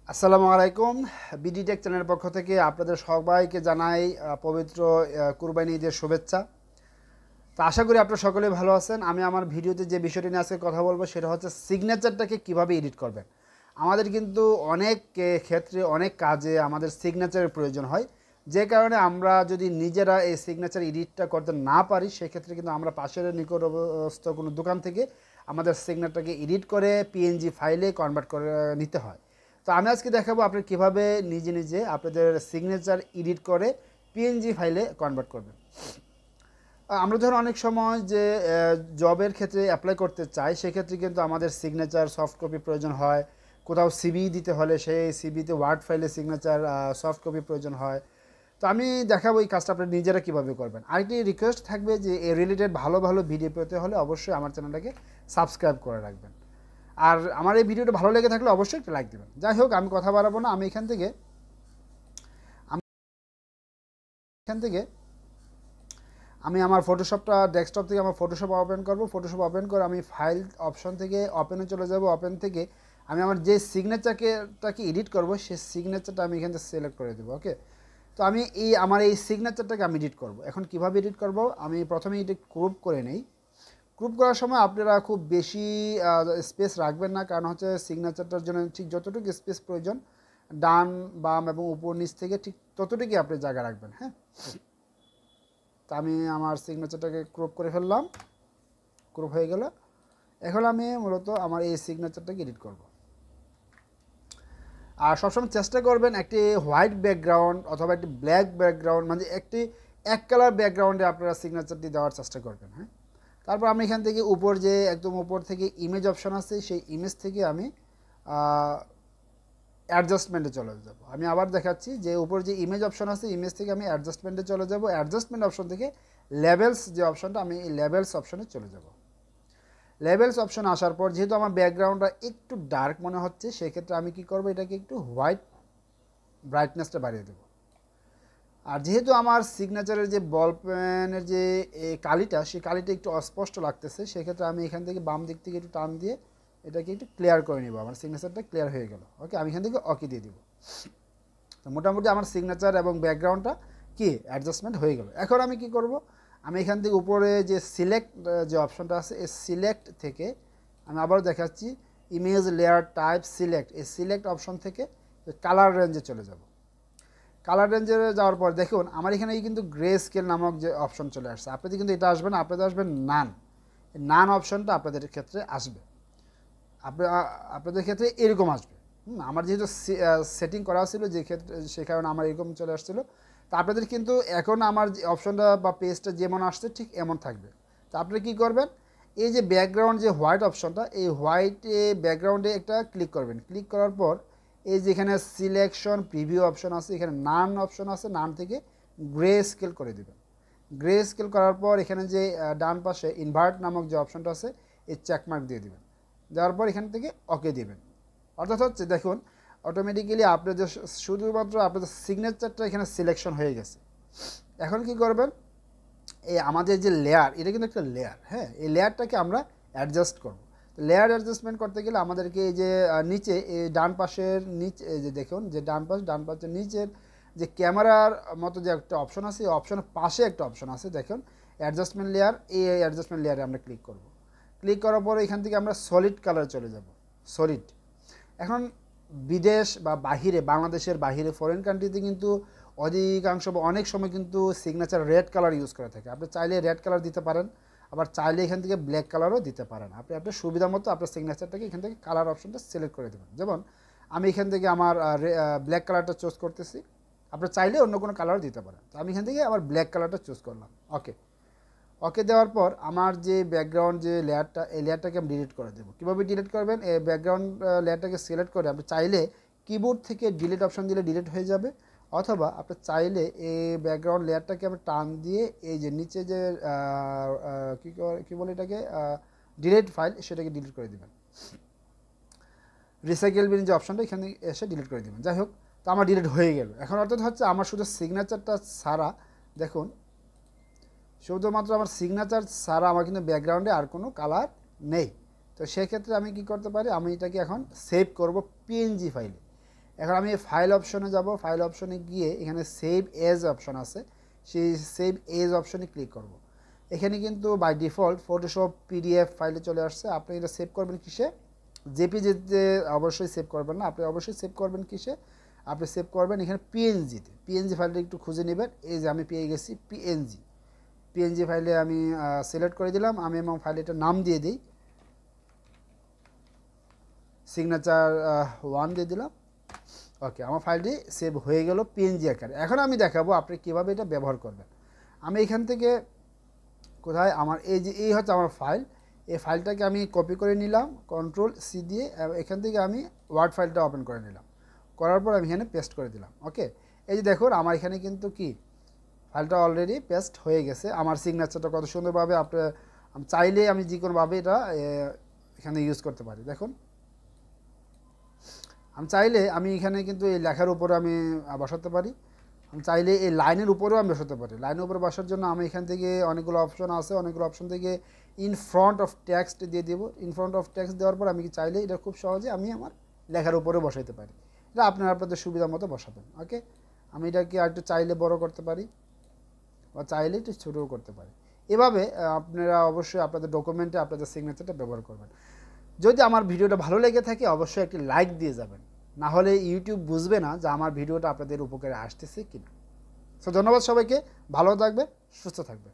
আসসালামু আলাইকুম। BD take চ্যানেলের পক্ষ থেকে আপনাদের সবাইকে জানাই পবিত্র কুরবানি ঈদের শুভেচ্ছা। তো আশা করি আপনারা সকলেই ভালো আছেন। আমি আমার ভিডিওতে যে বিষয়টি নিয়ে আজকে কথা বলবো সেটা হচ্ছে সিগনেচারটাকে কিভাবে এডিট করবেন। আমাদের কিন্তু অনেক ক্ষেত্রে অনেক কাজে আমাদের সিগনেচারের প্রয়োজন হয়, যে কারণে আমরা যদি নিজেরা এই সিগনেচার এডিটটা করতে না পারি সেক্ষেত্রে কিন্তু আমরা পাশের নিকটস্থ কোনো দোকান থেকে আমাদের সিগনেচারটাকে এডিট করে পিএনজি ফাইলে কনভার্ট করে নিতে হয়। তো আমি আজকে দেখাবো আপনি কীভাবে নিজে নিজে আপনাদের সিগনেচার এডিট করে পিএনজি ফাইলে কনভার্ট করবেন। আমরা ধরুন অনেক সময় যে জবের ক্ষেত্রে অ্যাপ্লাই করতে চাই, সেক্ষেত্রে কিন্তু আমাদের সিগনেচার সফট কপি প্রয়োজন হয়। কোথাও সিভি দিতে হলে সেই সিভিতে ওয়ার্ড ফাইলে সিগনেচার সফট কপি প্রয়োজন হয়। তো আমি দেখাবো এই কাজটা আপনি নিজেরা কীভাবে করবেন। আরেকটি রিকোয়েস্ট থাকবে যে এ রিলেটেড ভালো ভালো ভিডিও পেতে হলে অবশ্যই আমার চ্যানেলটাকে সাবস্ক্রাইব করে রাখবেন। আর আমার এই ভিডিওটা ভালো লেগে থাকলে অবশ্যই একটা লাইক দেবেন। যাই হোক, আমি কথা বাড়াবো না। আমি এখান থেকে আমি আমার ফটোশপটা ডেস্কটপ থেকে আমার ফটোশপ ওপেন করব। ফটোশপ ওপেন করে আমি ফাইল অপশন থেকে ওপেনে চলে যাব। ওপেন থেকে আমি আমার যে সিগনেচারটাকে এডিট করব সেই সিগনেচারটা আমি এখান থেকে সিলেক্ট করে দেবো। ওকে, তো আমি আমার এই সিগনেচারটাকে আমি এডিট করব। এখন কিভাবে এডিট করব, আমি প্রথমে এটি ক্রপ করে নেই। ক্রপ করার সময় আপনারা খুব বেশি স্পেস রাখবেন না, কারণ হচ্ছে সিগনেচারটার জন্য ঠিক যতটুকু স্পেস প্রয়োজন ডান বাম এবং উপর নিচ থেকে ঠিক ততটুকুই আপনি জায়গা রাখবেন। হ্যাঁ, তো আমি আমার সিগনেচারটাকে ক্রপ করে ফেললাম। ক্রপ হয়ে গেল। এখন আমি মূলত আমার এই সিগনেচারটাকে এডিট করব। আর সবসময় চেষ্টা করবেন একটি হোয়াইট ব্যাকগ্রাউন্ড অথবা একটি ব্ল্যাক ব্যাকগ্রাউন্ড, মানে একটি এক কালার ব্যাকগ্রাউন্ডে আপনারা সিগনেচারটি দেওয়ার চেষ্টা করবেন। হ্যাঁ, তারপর আমি এখান থেকে উপর যে একদম উপর থেকে ইমেজ অপশন আছে সেই ইমেজ থেকে আমি অ্যাডজাস্টমেন্টে চলে যাব। আমি আবার দেখাচ্ছি যে উপর যে ইমেজ অপশন আছে ইমেজ থেকে আমি অ্যাডজাস্টমেন্টে চলে যাব। অ্যাডজাস্টমেন্ট অপশন থেকে লেভেলস যে অপশনটা, আমি এই লেভেলস অপশনে চলে যাব। লেভেলস অপশন আসার পর যেহেতু আমার ব্যাকগ্রাউন্ডটা একটু ডার্ক মনে হচ্ছে, সেক্ষেত্রে আমি কি করব, এটাকে একটু হোয়াইট ব্রাইটনেসটা বাড়িয়ে দেবো। আর যেহেতু আমার সিগনেচারের যে বল পেনের যে কালিটা, সেই কালিটা একটু অস্পষ্ট লাগতেছে, সেক্ষেত্রে আমি এখান থেকে বাম দিক থেকে একটু টান দিয়ে এটাকে একটু ক্লিয়ার করে নিব। আমার সিগনেচারটা ক্লিয়ার হয়ে গেল। ওকে, আমি এখান থেকে ওকে দিয়ে দিব। তো মোটামুটি আমার সিগনেচার এবং ব্যাকগ্রাউন্ডটা কি অ্যাডজাস্টমেন্ট হয়ে গেল। এখন আমি কি করব, আমি এখান থেকে উপরে যে সিলেক্ট যে অপশনটা আছে এই সিলেক্ট থেকে আমি আবার দেখাচ্ছি ইমেজ লেয়ার টাইপ সিলেক্ট, এই সিলেক্ট অপশন থেকে কালার রেঞ্জে চলে যাব। কালার রেঞ্জে যাওয়ার পর দেখুন আমার এখানে কিন্তু গ্রে স্কেল নামক যে অপশন চলে আসছে। আপনাদের কিন্তু এটা আসবে না, আপনাদের আসবে নান। নান অপশনটা আপনাদের ক্ষেত্রে আসবে। আপনাদের ক্ষেত্রে এরকম আসবে। আমার যেহেতু সেটিং করা ছিল যে ক্ষেত্রে, সে কারণে আমার এরকম চলে আসছিলো। তা আপনাদের কিন্তু এখন আমার যে অপশনটা বা পেজটা যেমন আসছে ঠিক এমন থাকবে। তা আপনি কী করবেন, এই যে ব্যাকগ্রাউন্ড যে হোয়াইট অপশনটা, এই হোয়াইটে ব্যাকগ্রাউন্ডে একটা ক্লিক করবেন। ক্লিক করার পর এই যেখানে সিলেকশন প্রিভিউ অপশন আছে, এখানে নান অপশন আছে, নান থেকে গ্রে স্কেল করে দেবেন। গ্রে স্কেল করার পর এখানে যে ডান পাশে ইনভার্ট নামক যে অপশনটা আছে এই চেকমার্ক দিয়ে দেবেন। দেওয়ার পর এখান থেকে ওকে দেবেন। অর্থাৎ হচ্ছে দেখুন অটোমেটিক্যালি আপনাদের শুধুমাত্র আপনাদের সিগনেচারটা এখানে সিলেকশন হয়ে গেছে। এখন কি করবেন, এই আমাদের যে লেয়ার, এটা কিন্তু একটা লেয়ার। হ্যাঁ, এই লেয়ারটাকে আমরা অ্যাডজাস্ট করব। লেয়ার অ্যাডজাস্টমেন্ট করতে গেলে আমাদেরকে এই যে নিচে এই ডান পাশের নিচে এই যে দেখুন যে ডান পাশের নিচের যে ক্যামেরার মতো যে একটা অপশন আছে, এই অপশনের পাশে একটা অপশন আছে দেখুন অ্যাডজাস্টমেন্ট লেয়ার। এই অ্যাডজাস্টমেন্ট লেয়ারে আমরা ক্লিক করব। ক্লিক করার পরে এখান থেকে আমরা সলিড কালার চলে যাব। সলিড। এখন বিদেশ বা বাহিরে, বাংলাদেশের বাহিরে ফরেন কান্ট্রিতে কিন্তু অধিকাংশ বা অনেক সময় কিন্তু সিগনেচার রেড কালার ইউজ করে থাকে। আপনি চাইলে রেড কালার দিতে পারেন, আবার চাইলে এখান থেকে ব্ল্যাক কালারও দিতে পারেন। আপনি আপনার সুবিধা মতো আপনার সিগনেচারটাকে এখান থেকে কালার অপশনটা সিলেক্ট করে দেবেন। যেমন আমি এখান থেকে আমার ব্ল্যাক কালারটা চুজ করতেছি। আপনি চাইলে অন্য কোনো কালার দিতে পারেন। তো আমি এখান থেকে আবার ব্ল্যাক কালারটা চুজ করলাম। ওকে, ওকে দেওয়ার পর আমার যে ব্যাকগ্রাউন্ড যে লেয়ারটা, এই লেয়ারটাকে আমি ডিলিট করে দেবো। কীভাবে ডিলিট করবেন, এই ব্যাকগ্রাউন্ড লেয়ারটাকে সিলেক্ট করে আপনি চাইলে কিবোর্ড থেকে ডিলিট অপশন দিলে ডিলিট হয়ে যাবে, অথবা আপনি চাইলে এই ব্যাকগ্রাউন্ড লেয়ারটাকে আপনি টান দিয়ে এই যে নিচে যে কী বলে এটাকে ডিলিট ফাইল, সেটাকে ডিলিট করে দেবেন। রিসাইকেল বিন যে অপশনটা এখানে এসে ডিলিট করে দেবেন। যাই হোক, তো আমার ডিলিট হয়ে গেল। এখন অর্থাৎ হচ্ছে আমার শুধু সিগনেচারটা ছাড়া দেখুন, শুধুমাত্র আমার সিগনেচার ছাড়া আমার কিন্তু ব্যাকগ্রাউন্ডে আর কোনো কালার নেই। তো সেক্ষেত্রে আমি কি করতে পারি, আমি এটাকে এখন সেভ করব পিএনজি ফাইলে। এখন আমি ফাইল অপশনে যাব, ফাইল অপশনে গিয়ে এখানে সেভ এজ অপশন আছে, সেই সেভ এজ অপশনে ক্লিক করব। এখানে কিন্তু বাই ডিফল্ট ফটোশপ পিডিএফ ফাইলে চলে আসছে। আপনি এটা সেভ করবেন কিসে? জেপিজিতে অবশ্যই সেভ করবেন না, আপনি অবশ্যই সেভ করবেন কিসে? আপনি সেভ করবেন এখানে পিএনজিতে। পিএনজি ফাইলটা একটু খুঁজে নেবেন। এই যে আমি পেয়ে গেছি পিএনজি। পিএনজি ফাইলে আমি সিলেক্ট করে দিলাম। আমি এবং ফাইলটার নাম দিয়ে দিই, সিগনেচার 1 দিয়ে দিলাম। ওকে, আমার ফাইলটি সেভ হয়ে গেল পিএনজি আকারে। এখন আমি দেখাবো আপনি কীভাবে এটা ব্যবহার করবেন। আমি এখান থেকে কোথায় আমার এই হচ্ছে আমার ফাইল, এই ফাইলটাকে আমি কপি করে নিলাম Ctrl+C দিয়ে, এখান থেকে আমি ওয়ার্ড ফাইলটা ওপেন করে নিলাম, করার পর আমি এখানে পেস্ট করে দিলাম। ওকে, এই যে দেখুন আমার এখানে কিন্তু কি ফাইলটা অলরেডি পেস্ট হয়ে গেছে। আমার সিগনেচারটা কত সুন্দরভাবে আমি চাইলে আমি যে কোনোভাবে এটা এখানে ইউজ করতে পারি। দেখুন আমি চাইলে আমি এখানে কিন্তু এই লেখার উপরে আমি বসাতে পারি, আমি চাইলে এই লাইনের উপরেও আমি বসাতে পারি। লাইনের উপরে বসার জন্য আমি এখান থেকে অনেকগুলো অপশন আছে, অনেকগুলো অপশন থেকে ইন ফ্রন্ট অফ টেক্সট দিয়ে দেবো। ইন ফ্রন্ট অফ টেক্সট দেওয়ার পর আমি চাইলে এটা খুব সহজে আমি আমার লেখার উপরে বসাইতে পারি। এটা আপনাদের সুবিধা মতো বসাবেন। ওকে, আমি এটাকে আরেকটু চাইলে বড় করতে পারি বা চাইলে একটু ছোটও করতে পারি। এভাবে আপনারা অবশ্যই আপনাদের ডকুমেন্টে আপনাদের সিগনেচারটা ব্যবহার করবেন। যদি আমার ভিডিওটা ভালো লেগে থাকে অবশ্যই একটি লাইক দিয়ে যাবেন, না হলে ইউটিউব বুঝবে না যে আমার ভিডিওটা আপনাদের উপকারে আসতেছে কিনা। সো ধন্যবাদ সবাইকে, ভালো থাকবে, সুস্থ থাকবে।